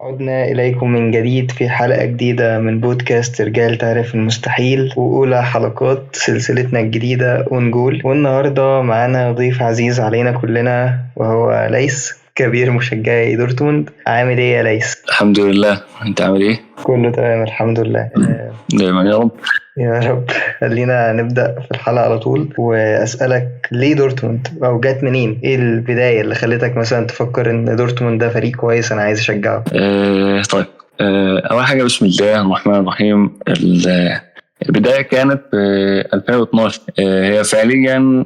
عدنا إليكم من جديد في حلقة جديدة من بودكاست رجال تعرف المستحيل، وأولى حلقات سلسلتنا الجديدة ونقول. والنهاردة معانا ضيف عزيز علينا كلنا وهو ليس، كبير مشجعي دورتموند. عامل إيه يا ليس؟ الحمد لله، أنت عامل إيه؟ كله تمام الحمد لله. دايما يا رب. يا رب. خلينا نبدأ في الحلقة على طول وأسألك ليه دورتموند، أو جات منين؟ إيه البداية اللي خلتك مثلا تفكر إن دورتموند ده فريق كويس أنا عايز أشجعه؟ طيب. أول حاجة بسم الله الرحمن الرحيم. البداية كانت في 2012. هي فعليا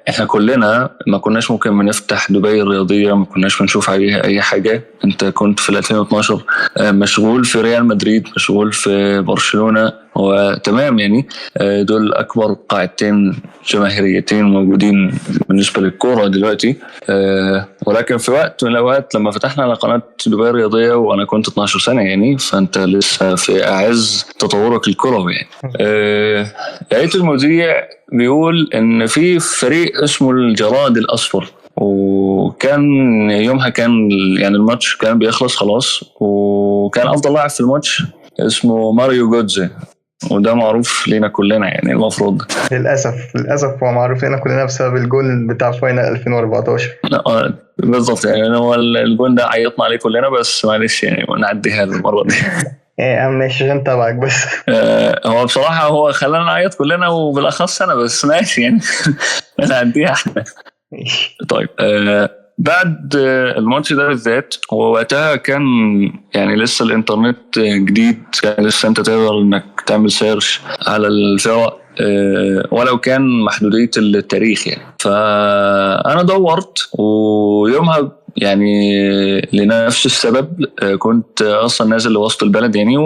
احنا كلنا ما كناش ممكن بنفتح دبي الرياضية، ما كناش بنشوف عليها اي حاجة. انت كنت في 2012 مشغول في ريال مدريد، مشغول في برشلونة، وتمام يعني. دول اكبر قاعدتين جماهيريتين موجودين بالنسبة للكورة دلوقتي. ولكن في وقت من الاوقات لما فتحنا على قناة دبي الرياضية وانا كنت 12 سنة يعني، فانت لسه في اعز تطورك الكروي يعني. لقيت المذيع بيقول ان في فريق اسمه الجراد الاصفر، وكان يومها كان يعني الماتش كان بيخلص خلاص، وكان افضل لاعب في الماتش اسمه ماريو جوتزي، وده معروف لينا كلنا يعني. المفروض للأسف هو معروف لنا كلنا بسبب الجول بتاع فاينل 2014. بالضبط يعني، هو الجول ده عيطنا عليه كلنا، بس معلش يعني نعديها المرة دي. ماشي عشان تبعك بس. هو بصراحة هو خلانا نعيط كلنا، وبالأخص أنا، بس ماشي يعني. نعديها احنا. طيب. بعد الماتش ده بالذات، ووقتها كان يعني لسه الانترنت جديد، كان لسه انت تقدر انك تعمل سيرش على الفرق ولو كان محدودية التاريخ يعني. فأنا دورت، ويومها يعني لنفس السبب كنت أصلا نازل لوسط البلد يعني،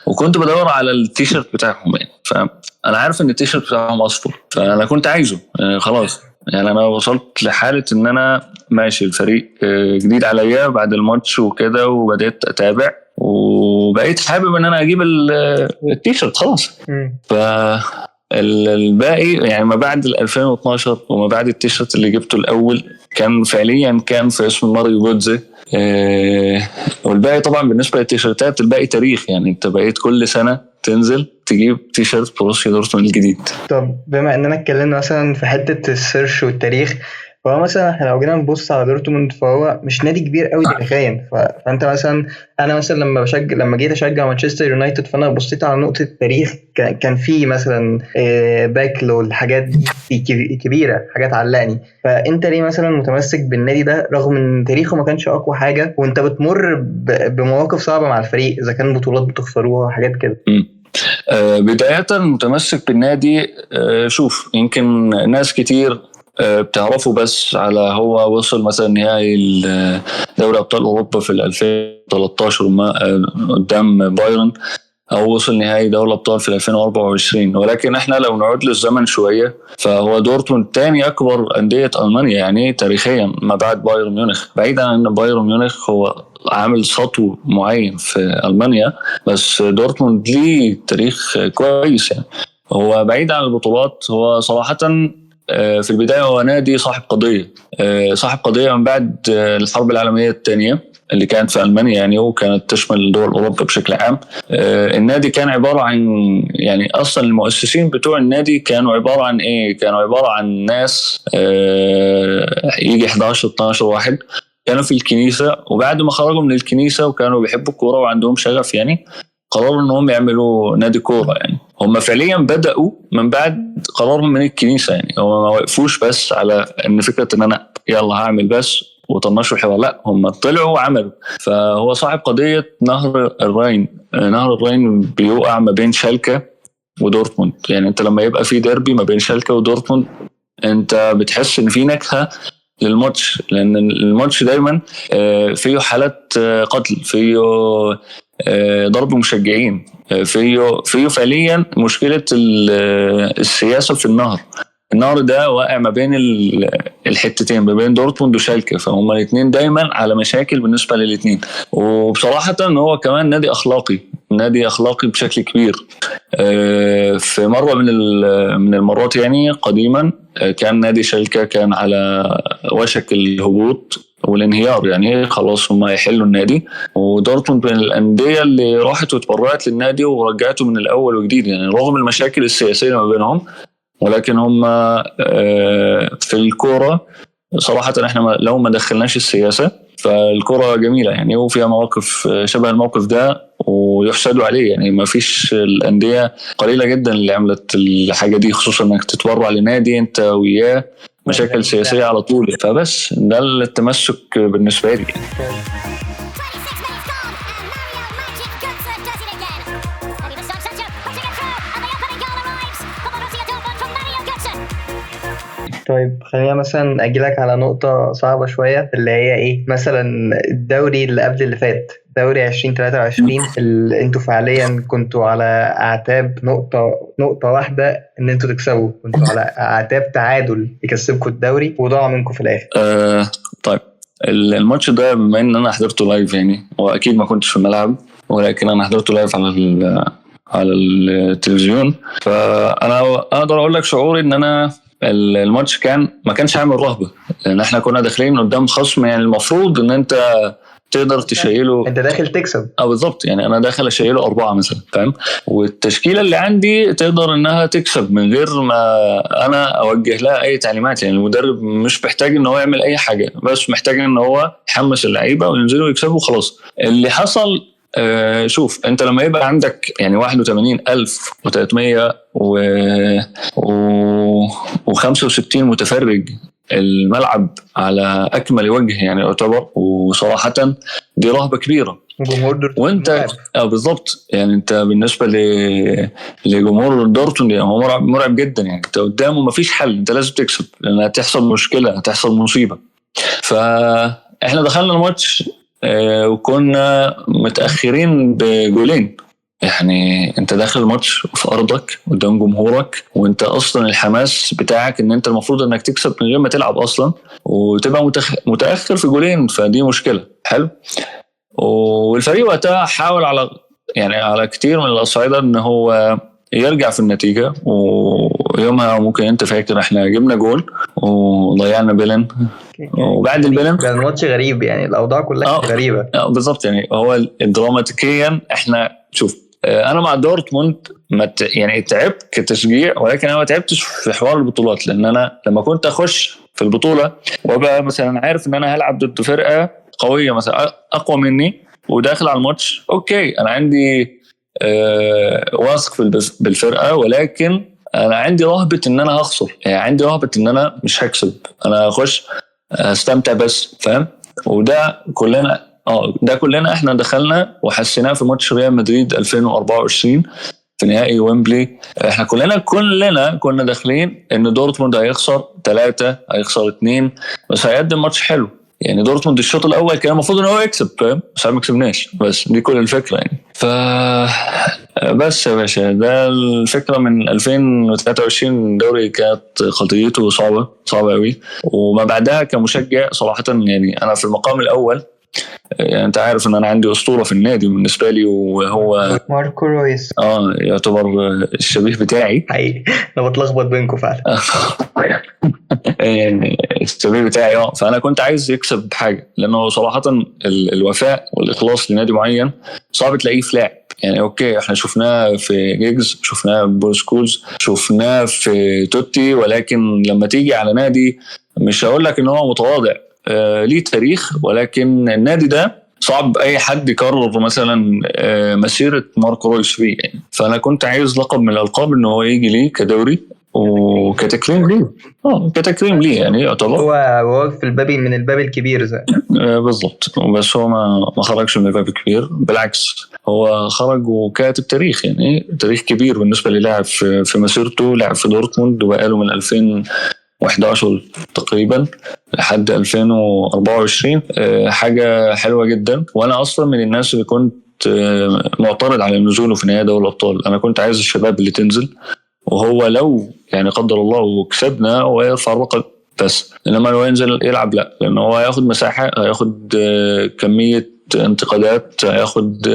وكنت بدور على التيشيرت بتاعهم يعني. فأنا عارف إن التيشيرت بتاعهم أصفر، فأنا كنت عايزه خلاص يعني. أنا وصلت لحالة إن أنا ماشي، الفريق جديد عليا بعد الماتش وكده، وبدأت أتابع وبقيت حابب إن أنا أجيب التيشيرت خلاص. الباقي يعني ما بعد 2012 وما بعد التيشيرت اللي جبته الأول كان فعليا كان في اسم ماريو جوتزي. والباقي طبعا بالنسبة للتيشيرتات الباقي تاريخ يعني. انت بقيت كل سنة تنزل تجيب تيشيرت بروسيا دورتموند الجديد. طب بما اننا اتكلمنا مثلا في حتة السيرش والتاريخ، فهو مثلا احنا لو جينا نبص على دورتموند فهو مش نادي كبير قوي تاريخيا. فانت مثلا، انا مثلا لما جيت اشجع مانشستر يونايتد، فانا بصيت على نقطة التاريخ، كان في مثلا باكلو، الحاجات دي كبيرة، حاجات علقني. فانت ليه مثلا متمسك بالنادي ده رغم ان تاريخه ما كانش اقوى حاجة، وانت بتمر بمواقف صعبة مع الفريق، اذا كان بطولات بتخسروها حاجات كده؟ بداية متمسك بالنادي. شوف، يمكن ناس كتير بتعرفه بس على هو وصل مثلا نهائي دوري أبطال أوروبا في 2013 قدام بايرن، أو وصل نهائي دوري الأبطال في 2024. ولكن إحنا لو نعود للزمن شوية، فهو دورتموند تاني أكبر أندية ألمانيا يعني تاريخيا ما بعد بايرن ميونخ. بعيدا عن أن بايرن ميونخ هو عامل سطو معين في ألمانيا، بس دورتموند ليه تاريخ كويس يعني. هو بعيد عن البطولات، هو صراحة في البداية هو نادي صاحب قضية من بعد الحرب العالمية الثانية اللي كانت في ألمانيا يعني، وكانت تشمل دول أوروبا بشكل عام. النادي كان عبارة عن يعني أصلا المؤسسين بتوع النادي كانوا عبارة عن إيه؟ كانوا عبارة عن ناس يجي 11-12 واحد كانوا في الكنيسة، وبعد ما خرجوا من الكنيسة وكانوا بيحبوا الكورة وعندهم شغف يعني، قرروا انهم يعملوا نادي كورة يعني. هم فعليا بدأوا من بعد قرارهم من الكنيسة يعني. هم ما وقفوش بس على ان فكرة ان انا يلا هعمل بس وطنشوا الحوار، لا، هم طلعوا وعملوا. فهو صاحب قضية نهر الراين بيوقع ما بين شالكة ودورتموند يعني. انت لما يبقى في ديربي ما بين شالكة ودورتموند، انت بتحس ان في نكهة للماتش، لان الماتش دايما فيه حالات قتل، فيه ضرب مشجعين، فيه فعليا مشكلة السياسة في النهر ده واقع ما بين الحتتين، ما بين دورتموند وشالكة، فهم الاثنين دايما على مشاكل بالنسبة للاثنين. وبصراحة هو كمان نادي أخلاقي بشكل كبير. في مرة من المرات يعني قديما، كان نادي شالكة كان على وشك الهبوط، والانهيار، يعني خلاص هم يحلوا النادي. ودورتموند من الأندية اللي راحت وتبرعت للنادي ورجعته من الأول وجديد، يعني رغم المشاكل السياسية ما بينهم، ولكن هم في الكورة صراحة احنا لو ما دخلناش السياسة فالكرة جميلة يعني، وفيها مواقف شبه الموقف ده ويحسدوا عليه. يعني ما فيش الأندية قليلة جدا اللي عملت الحاجة دي، خصوصا انك تتبرع لنادي انت وياه مشاكل سياسية على طول. فبس ده التمسك بالنسبة لي. طيب خلينا مثلا اجيلك على نقطة صعبة شوية، اللي هي ايه مثلا الدوري اللي قبل اللي فات، دوري 2023 اللي انتوا فعليا كنتوا على اعتاب نقطة واحدة ان انتوا تكسبوا، كنتوا على اعتاب تعادل يكسبكوا الدوري وضاع منكم في الاخر. طيب الماتش ده بما ان انا حضرته لايف، يعني واكيد ما كنتش في الملعب، ولكن انا حضرته لايف على التلفزيون، فانا اقدر اقول لك شعوري ان انا الماتش ما كانش عامل رهبه، لان احنا كنا داخلين قدام خصم يعني المفروض ان انت تقدر تشيله، انت داخل تكسب. بالظبط، يعني انا داخل اشيله 4 مثلا، فاهم؟ والتشكيله اللي عندي تقدر انها تكسب من غير ما انا اوجه لها اي تعليمات. يعني المدرب مش محتاج ان هو يعمل اي حاجه، بس محتاج ان هو يحمس اللعيبه وينزلوا يكسبوا وخلاص. اللي حصل شوف، انت لما يبقى عندك يعني 81,300 و65 متفرج، الملعب على اكمل وجه يعني يعتبر، وصراحه دي رهبه كبيره. وانت بالظبط، يعني انت بالنسبه لجمهور دورتموند يعني هو مرعب جدا، يعني انت قدامه مفيش حل، انت لازم تكسب لان هتحصل مشكله، هتحصل مصيبه. فاحنا دخلنا الماتش وكنا متأخرين بجولين. يعني انت داخل الماتش في ارضك قدام جمهورك، وانت اصلا الحماس بتاعك ان انت المفروض انك تكسب من غير ما تلعب اصلا، وتبقى متأخر في جولين، فدي مشكلة. حلو. والفريق وقتها حاول على كتير من الأصعدة ان هو يرجع في النتيجة، ويومها ممكن انت فاكر احنا جبنا جول وضيعنا بيلن، وبعد البيلن كان الماتش غريب، يعني الاوضاع كلها غريبة. بالظبط، يعني هو دراماتيكيا احنا شوف، انا مع دورتموند يعني تعبت كتشجيع، ولكن انا ما تعبتش في حوار البطولات، لان انا لما كنت اخش في البطولة وابقى مثلا عارف ان انا هلعب ضد فرقة قوية مثلا اقوى مني وداخل على الماتش، اوكي انا عندي واثق بالفرقة، ولكن انا عندي رهبة ان انا هخسر، يعني عندي رهبة ان انا مش هكسب، انا اخش استمتع بس، فاهم؟ وده كلنا احنا دخلنا وحسيناه في ماتش ريال مدريد 2024 في نهائي ويمبلي. احنا كلنا كنا داخلين ان دورتموند هيخسر 3، هيخسر 2، بس هيقدم ماتش حلو. يعني دورتموند الشوط الاول كان المفروض ان هو يكسب، فاهم؟ بس ما كسبناش، بس دي كل الفكره يعني. بس يا باشا، ده الفكره من 2023 دوري كانت خطيته صعبه قوي، وما بعدها كمشجع صراحه يعني انا في المقام الاول. يعني انت عارف ان انا عندي اسطوره في النادي بالنسبه لي، وهو ماركو رويس. يعتبر الشبيه بتاعي حقيقي انا بتلخبط بينكم فعلا. يعني الشبيه بتاعي فانا كنت عايز يكسب حاجه، لانه صراحه الوفاء والاخلاص لنادي معين صعب تلاقيه في لاعب. يعني اوكي احنا شفناه في جيجز، شفناه في بورسكوز، شفناه في توتي، ولكن لما تيجي على نادي مش هقول لك ان هو متواضع، ليه تاريخ، ولكن النادي ده صعب اي حد يكرر مثلا مسيره ماركو رويس فيه يعني. فانا كنت عايز لقب من الالقاب ان هو يجي لي كدوري وكتكريم ليه، كتكريم ليه يعني يعتبر. هو في من الباب الكبير زي بالضبط، بس هو ما خرجش من الباب الكبير، بالعكس هو خرج وكاتب تاريخ، يعني تاريخ كبير بالنسبه للاعب في مسيرته. لعب في دورتموند وبقاله من 2011 تقريبا لحد 2024، حاجه حلوه جدا. وانا اصلا من الناس اللي كنت معترض على نزوله في نهائي دوري الابطال، انا كنت عايز الشباب اللي تنزل، وهو لو يعني قدر الله وكسبنا ويرفع الرقم بس، انما لو ينزل يلعب لا، لانه هو هياخد مساحه، هياخد كميه انتقادات، هياخد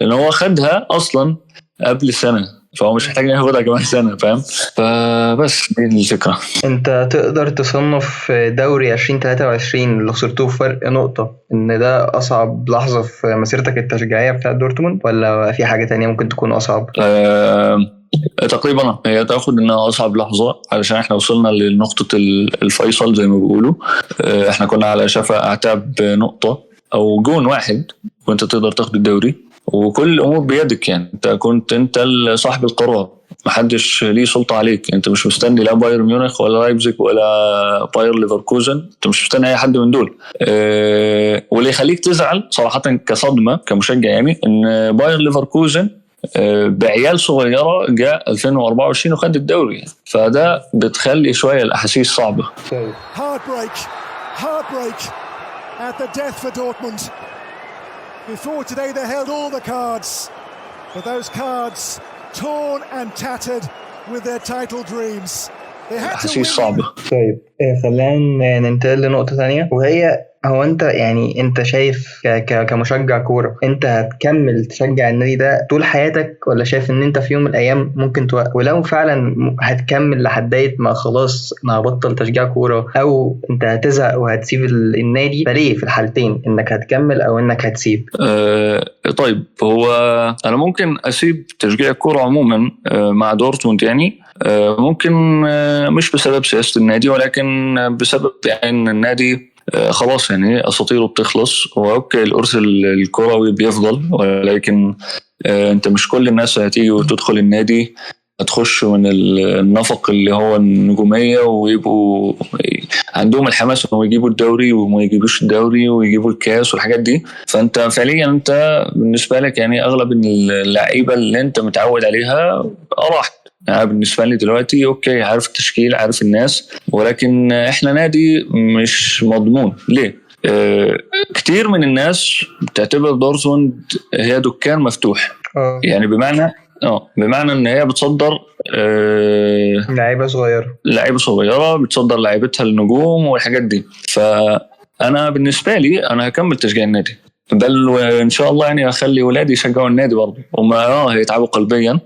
لانه هو خدها اصلا قبل سنه فهو مش محتاج ياخدها كمان سنه، فاهم؟ فبس دي الفكره. انت تقدر تصنف دوري 2023 اللي خسرتوه فرق نقطة ان ده اصعب لحظة في مسيرتك التشجيعية بتاعت دورتموند، ولا في حاجة تانية ممكن تكون اصعب؟ تقريبا هي تاخد انها اصعب لحظه، علشان احنا وصلنا لنقطه الفيصل زي ما بيقولوا. احنا كنا على شفا اعتاب نقطه او جون واحد وانت تقدر تاخد الدوري، وكل الامور بيدك. يعني انت كنت صاحب القرار، محدش ليه سلطه عليك. انت مش مستني لا بايرن ميونخ ولا لايبزيج ولا باير ليفركوزن، انت مش مستني اي حد من دول. واللي يخليك تزعل صراحه كصدمه كمشجع يعني ان باير ليفركوزن بعيال صغيره جاء 2024 وخد الدوري، فده بتخلي شويه الاحاسيس صعبه. Heartbreak at the death for Dortmund. Before today they held all the cards, but those cards torn and tattered with their title dreams. They had to win. طيب خلينا ننتقل لنقطة ثانية، وهي هو انت يعني انت شايف كمشجع كورة انت هتكمل تشجع النادي ده طول حياتك، ولا شايف ان انت في يوم من الايام ممكن توقف؟ ولو فعلا هتكمل لحد ما خلاص ما هبطل تشجيع كورة، او انت هتزهق وهتسيب النادي، فليه في الحالتين انك هتكمل او انك هتسيب؟ طيب هو انا ممكن اسيب تشجيع الكورة عموما مع دورتموند يعني. ممكن مش بسبب سياسة النادي، ولكن بسبب يعني النادي خلاص يعني أساطيره بتخلص. وأوكي الأرث الكروي بيفضل، ولكن أنت مش كل الناس هتيجي وتدخل النادي هتخش من النفق اللي هو النجومية ويبقوا عندهم الحماس انهم يجيبوا الدوري وما يجيبوش الدوري ويجيبوا الكاس والحاجات دي. فانت فعليا انت بالنسبة لك يعني اغلب اللعيبة اللي انت متعود عليها راحت. يعني بالنسبة لي دلوقتي اوكي عارف التشكيل عارف الناس، ولكن احنا نادي مش مضمون. ليه؟ كتير من الناس بتعتبر دورتموند هي دكان مفتوح. يعني بمعنى ان هي بتصدر لعيبه صغيره بتصدر لعيبتها النجوم والحاجات دي. فانا بالنسبه لي انا هكمل تشجيع النادي، بل وان شاء الله يعني اخلي ولادي يشجعوا النادي برضه. هم هيتعبوا قلبيا،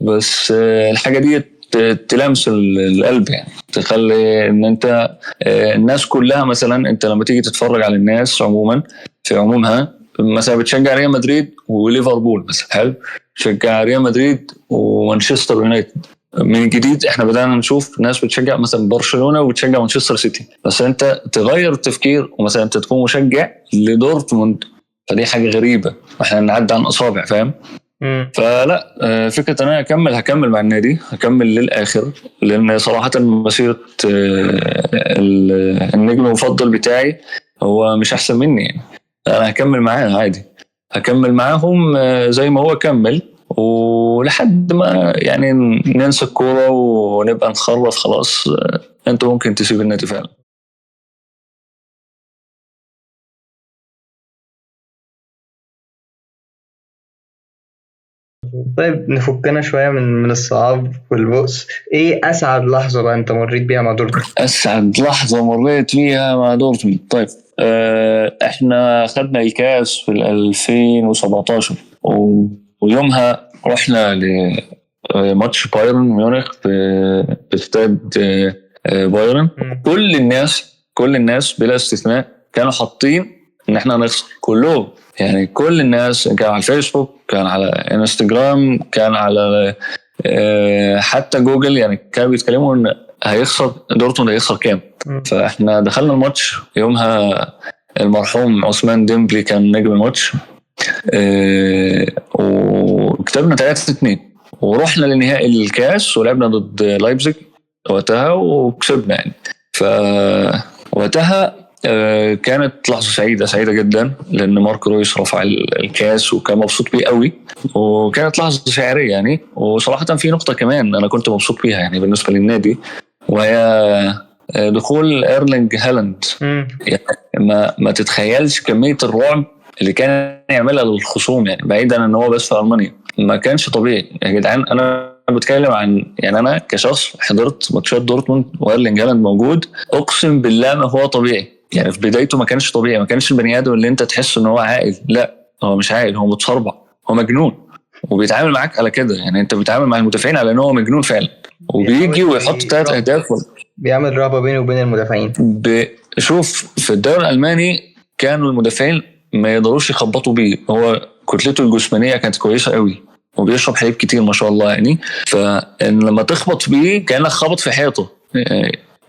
بس الحاجه دي تلامس القلب، يعني تخلي ان انت الناس كلها مثلا انت لما تيجي تتفرج على الناس عموما في عمومها، مثلا بتشجع ريال مدريد وليفربول مثلا، حلو، تشجع ريال مدريد ومانشستر يونايتد. من جديد احنا بدأنا نشوف ناس بتشجع مثلا برشلونة وبتشجع مانشستر سيتي. بس انت تغير التفكير ومثلا انت تكون مشجع لدورتموند، فدي حاجة غريبة واحنا نعد عن اصابع، فاهم؟ فلا فكرة انا هكمل مع النادي، هكمل للآخر، لان صراحة مسيرة النجم المفضل بتاعي هو مش احسن مني يعني. انا هكمل معاه عادي، هكمل معاهم زي ما هو كمل، ولحد ما يعني ننسى الكورة ونبقى نخرف خلاص. انت ممكن تسيب النادي فعلا. طيب نفكنا شوية من الصعاب والبؤس. ايه اسعد لحظة بقى انت مريت بيها مع دورتموند؟ اسعد لحظة مريت بيها مع دورتموند، طيب احنا خدنا الكاس في 2017 ويومها رحنا لماتش بايرن ميونخ في استاد بايرن. كل الناس بلا استثناء كانوا حاطين ان احنا هنخسر كلهم، يعني كل الناس كان على الفيسبوك، كان على انستجرام، كان على حتى جوجل، يعني كانوا بيتكلموا ان هيخسر دورتموند، هيخسر كام. فاحنا دخلنا الماتش يومها، المرحوم عثمان ديمبلي كان نجم الماتش، وكتبنا 3-2 ورحنا لنهائي الكاس ولعبنا ضد لايبزيج وقتها وكسبنا يعني. فوقتها كانت لحظة سعيدة جدا، لأن مارك رويس رفع الكاس وكان مبسوط بيه قوي، وكانت لحظة شعرية يعني. وصراحة في نقطة كمان أنا كنت مبسوط بيها يعني بالنسبة للنادي، وهي دخول إيرلينج هالاند. يعني ما تتخيلش كمية الرعب اللي كان يعملها للخصوم، يعني بعيدا ان هو بس في ألمانيا ما كانش طبيعي يا جدعان. انا بتكلم عن يعني انا كشخص حضرت ماتشات دورتموند وإيرلينج هالاند موجود، اقسم بالله ما هو طبيعي. يعني في بدايته ما كانش طبيعي، ما كانش البني ادم اللي انت تحس ان هو عاقل، لا هو مش عاقل، هو متصربع، هو مجنون. وبيتعامل معاك على كده. يعني انت بتتعامل مع المدافعين على ان هو مجنون فعلا، وبيجي ويحط 3 اهداف. بيعمل رهبة بينه وبين المدافعين. شوف في الدوري الألماني كانوا المدافعين ما يقدروش يخبطوا بيه، هو كتلته الجسمانية كانت كويسة قوي وبيشرب حليب كتير ما شاء الله يعني. فإن لما تخبط بيه كأنك خبط في حيطه،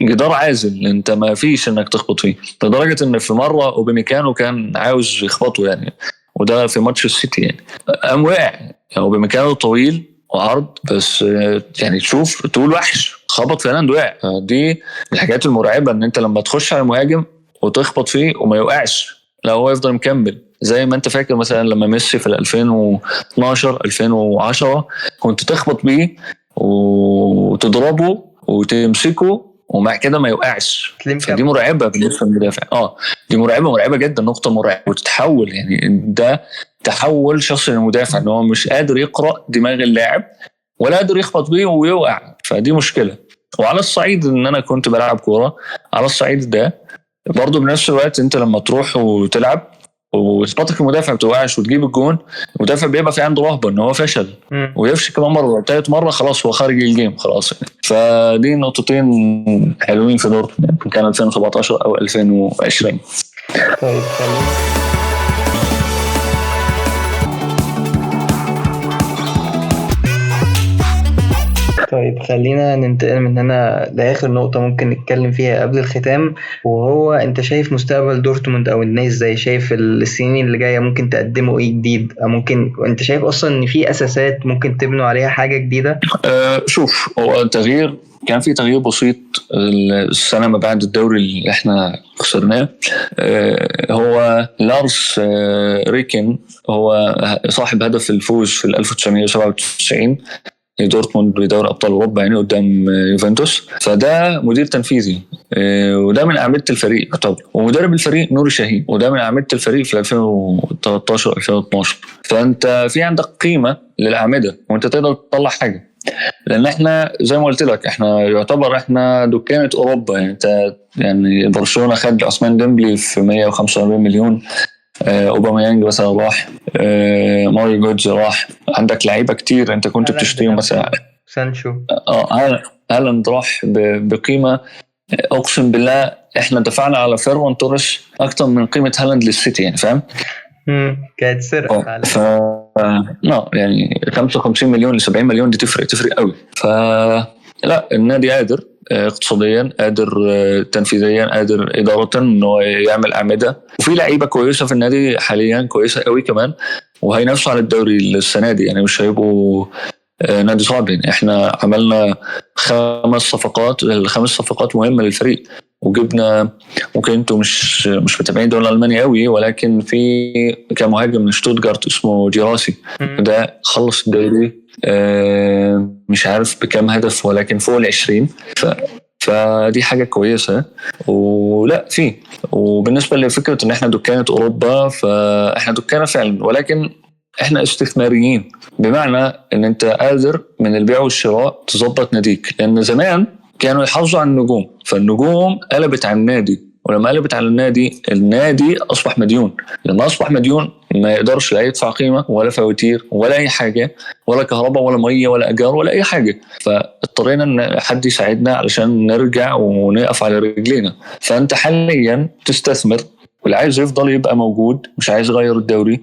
جدار عازل، انت ما فيش انك تخبط فيه. لدرجة ان في مرة اوباميكانو كان عاوز يخبطه يعني، وده في ماتش السيتي يعني، قام وقع. يعني اوباميكانو طويل وعرض بس يعني تشوف تقول وحش، خبط فعلا وقع. دي الحاجات المرعبة، ان انت لما تخش على مهاجم وتخبط فيه وما يوقعش، لا هو يفضل مكمل. زي ما انت فاكر مثلا لما ميسي في 2012 2010 كنت تخبط بيه وتضربه وتمسكه ومع كده ما يوقعش. فدي مرعبة بالنسبة للمدافع. دي مرعبة جدا، نقطة مرعبة وتتحول. يعني ده تحول شخصي للمدافع، ان هو مش قادر يقرأ دماغ اللاعب ولا قادر يخبط بيه ويوقع. فدي مشكلة. وعلى الصعيد ان انا كنت بلعب كورة، على الصعيد ده برضو بنفس الوقت انت لما تروح وتلعب وتخبطك المدافع بتوقعش وتجيب الجون، المدافع بيبقى في عنده رهبة ان هو فشل ويفشل كمان مرة ثالث مرة، خلاص هو خارج الجيم خلاص يعني. فدي نقطتين حلوين في دورتموند، كان 2017 او 2020. طيب خلينا ننتقل من هنا لآخر نقطة ممكن نتكلم فيها قبل الختام، وهو انت شايف مستقبل دورتموند او الناس ازاي؟ شايف السنين اللي جاية ممكن تقدموا ايه جديد؟ ممكن انت شايف اصلا ان في اساسات ممكن تبنوا عليها حاجة جديدة؟ شوف، هو تغيير كان في تغيير بسيط السنة ما بعد الدوري اللي احنا خسرناه. هو لارس ريكن هو صاحب هدف الفوز في 1997 دورتموند بدوري ابطال اوروبا يعني قدام يوفنتوس. فده مدير تنفيذي وده من اعمده الفريق يعتبر، ومدرب الفريق نوري شاهين وده من اعمده الفريق في 2013 2012. فانت في عندك قيمه للاعمده وانت تقدر تطلع حاجه، لان احنا زي ما قلت لك احنا يعتبر احنا دكانه اوروبا. يعني انت يعني برشلونه خد عثمان ديمبلي في 145 مليون، اوباميانج مثلا راح، ماريو جودز راح، عندك لعيبه كتير انت كنت بتشتريهم مثلا سانشو، هالاند راح بقيمه اقسم بالله احنا دفعنا على فيران توريس اكتر من قيمه هالاند للسيتي يعني فاهم. كانت سرقه يعني 55 مليون ل 70 مليون دي تفرق قوي. فلا النادي قادر اقتصاديا، قادر تنفيذيا، قادر إدارة انه يعمل أعمدة، وفي لعيبة كويسة في النادي حاليا كويسة قوي كمان، وهينافسوا على الدوري السنة دي يعني مش هيبقوا نادي صعب. يعني احنا عملنا 5 صفقات، ال5 صفقات مهمة للفريق، وجبنا ممكن انتوا مش متابعين الدوري الألماني قوي، ولكن في كمهاجم من شتوتغارت اسمه جيراسي ده خلص الدوري مش عارف بكم هدف ولكن فوق 20. فدي حاجة كويسة. ولا فيه، وبالنسبة لفكرة ان احنا دكانة اوروبا فاحنا دكانة فعلا، ولكن احنا استثماريين، بمعنى ان انت قادر من البيع والشراء تظبط ناديك. لان زمان كانوا يحافظوا على النجوم، فالنجوم قلبت على النادي، ولما قلبت على النادي أصبح مديون. لما أصبح مديون ما يقدرش لا يدفع قيمة ولا فواتير ولا أي حاجة، ولا كهرباء ولا مية ولا أجار ولا أي حاجة. فاضطرينا أن حد يساعدنا علشان نرجع ونقف على رجلينا. فأنت حاليا تستثمر، واللي عايز يفضل يبقى موجود مش عايز يغير الدوري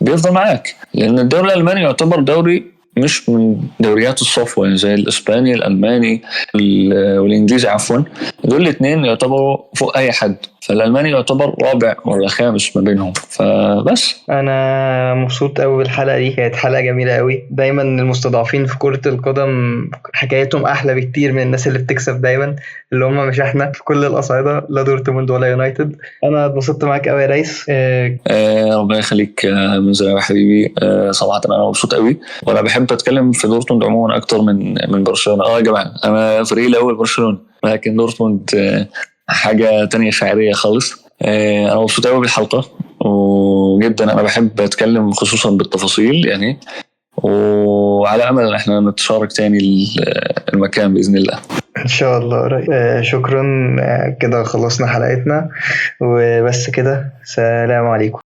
بيفضل معاك، لأن الدوري الألماني يعتبر دوري مش من دوريات الصفوة يعني زي الإسباني الألماني والإنجليزي عفوا، دول الاثنين يعتبروا فوق أي حد، فالألماني يعتبر رابع ولا خامس ما بينهم. فبس أنا مبسوط قوي بالحلقة دي، كانت حلقة جميلة قوي. دايما المستضعفين في كرة القدم حكايتهم أحلى بكتير من الناس اللي بتكسب دايما، اللي هم مش احنا في كل الأصعدة، لا دورتموند ولا يونايتد. أنا اتبسطت معاك قوي يا ريس. ربنا يخليك من زي حبيبي. صراحة أنا مبسوط قوي، وأنا بحب أتكلم في دورتموند عموما أكتر من برشلونة. يا جماعة أنا فريقي الأول برشلونة، لكن دورتموند حاجة تانية شعرية خالص. أنا مبسوط قوي بالحلقة وجدا، أنا بحب أتكلم خصوصا بالتفاصيل يعني، وعلى أمل أن احنا نتشارك تاني المكان بإذن الله إن شاء الله. شكرا، كده خلصنا حلقتنا وبس كده. سلام عليكم.